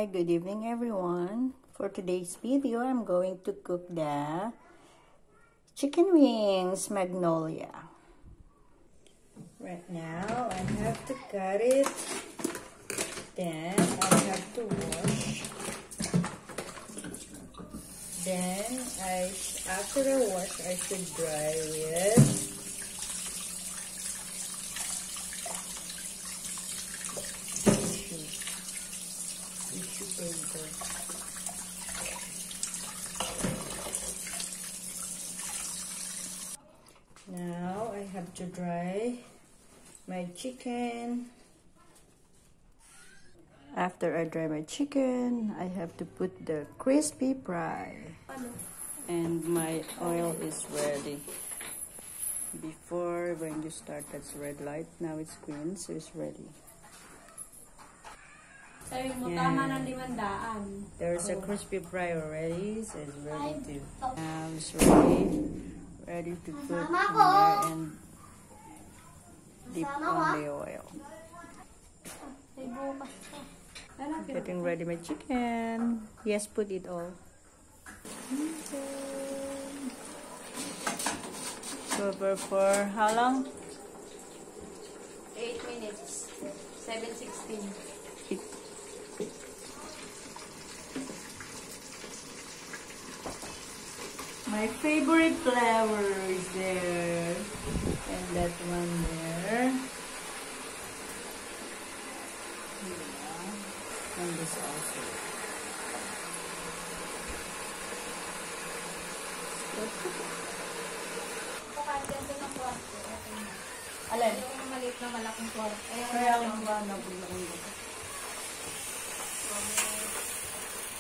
Hi, good evening everyone. For today's video, I'm going to cook the chicken wings magnolia. Right now, I have to cut it. Then, I have to wash. Then, after I wash, I should dry with tissue paper. Now I have to dry my chicken. After I dry my chicken, I have to put the crispy fry. And my oil is ready. Before, when you start, that's red light. Now it's green, so it's ready. Sabi mo, tama ng 500. There's a crispy fry already, so it's ready to. Now it's ready. Ready to put in there and dip on the oil. Getting ready my chicken. Yes, put it all. Cover for how long? 8 minutes. 7:16. My favorite flower is there. And that one there. Yeah. And this also. Pakaganda ng kwarto. Alin? Yung maliit na malaking kwarto. Kaya lang ba nabulong dito?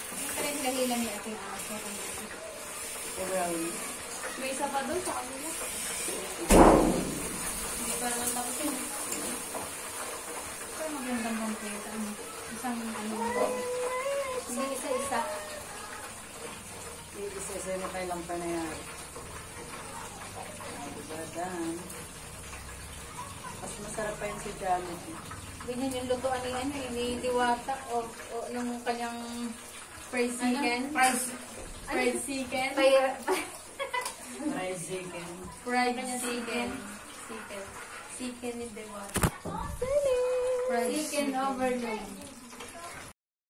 Yung pala nilahilan ni ating aso. May isa pa doon sa kanila. Hindi pa naman tapos yun. Pero magandang kompleto. Isang hindi isa-isa. Hindi isa-isa na kailang pa na yan. Badan. Mas masarap pa yun si Janet. Ganyan yung lutuan ni Diwata o yung kanyang fried chicken. Fried chicken. Fried chicken. Fried chicken. Chicken ni Diwata. Fried chicken overload.